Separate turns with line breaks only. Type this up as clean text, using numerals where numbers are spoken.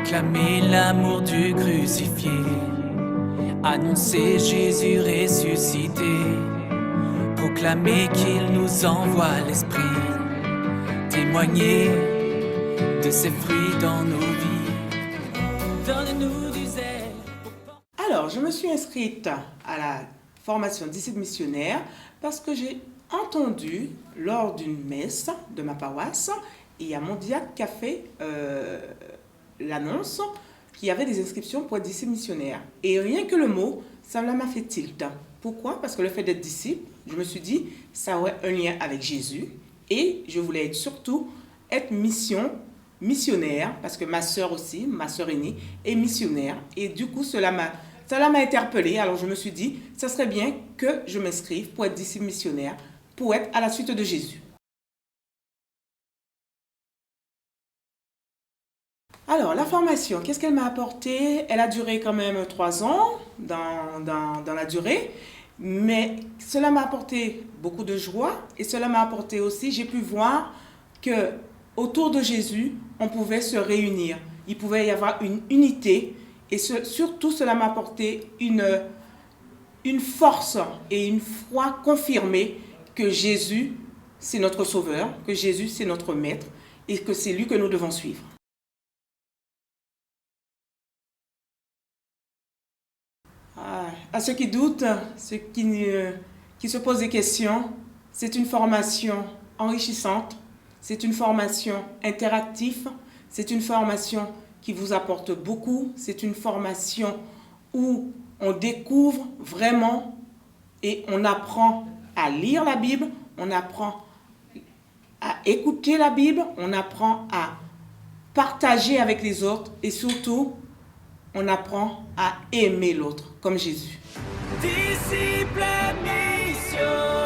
Proclamer l'amour du crucifié, annoncer Jésus ressuscité, proclamer qu'il nous envoie l'Esprit, témoigner de ses fruits dans nos vies. Donne-nous du zèle.
Alors, je me suis inscrite à la formation disciple missionnaire parce que j'ai entendu lors d'une messe de ma paroisse, il y a mon diacre qui a fait l'annonce qu'il y avait des inscriptions pour être disciple missionnaire. Et rien que le mot, ça m'a fait tilt. Pourquoi? Parce que le fait d'être disciple, je me suis dit, ça aurait un lien avec Jésus. Et je voulais surtout être missionnaire, parce que ma sœur aussi, ma sœur aînée, est missionnaire. Et du coup, cela m'a interpellée. Alors je me suis dit, ça serait bien que je m'inscrive pour être disciple missionnaire, pour être à la suite de Jésus. Alors, la formation, qu'est-ce qu'elle m'a apporté? Elle a duré quand même 3 ans dans la durée, mais cela m'a apporté beaucoup de joie et cela m'a apporté aussi, j'ai pu voir que autour de Jésus, on pouvait se réunir. Il pouvait y avoir une unité et surtout, cela m'a apporté une force et une foi confirmée que Jésus, c'est notre Sauveur, que Jésus, c'est notre Maître et que c'est lui que nous devons suivre. À ceux qui doutent, ceux qui se posent des questions, c'est une formation enrichissante, c'est une formation interactive, c'est une formation qui vous apporte beaucoup, c'est une formation où on découvre vraiment et on apprend à lire la Bible, on apprend à écouter la Bible, on apprend à partager avec les autres et surtout, on apprend à aimer l'autre comme Jésus.
Disciple mission.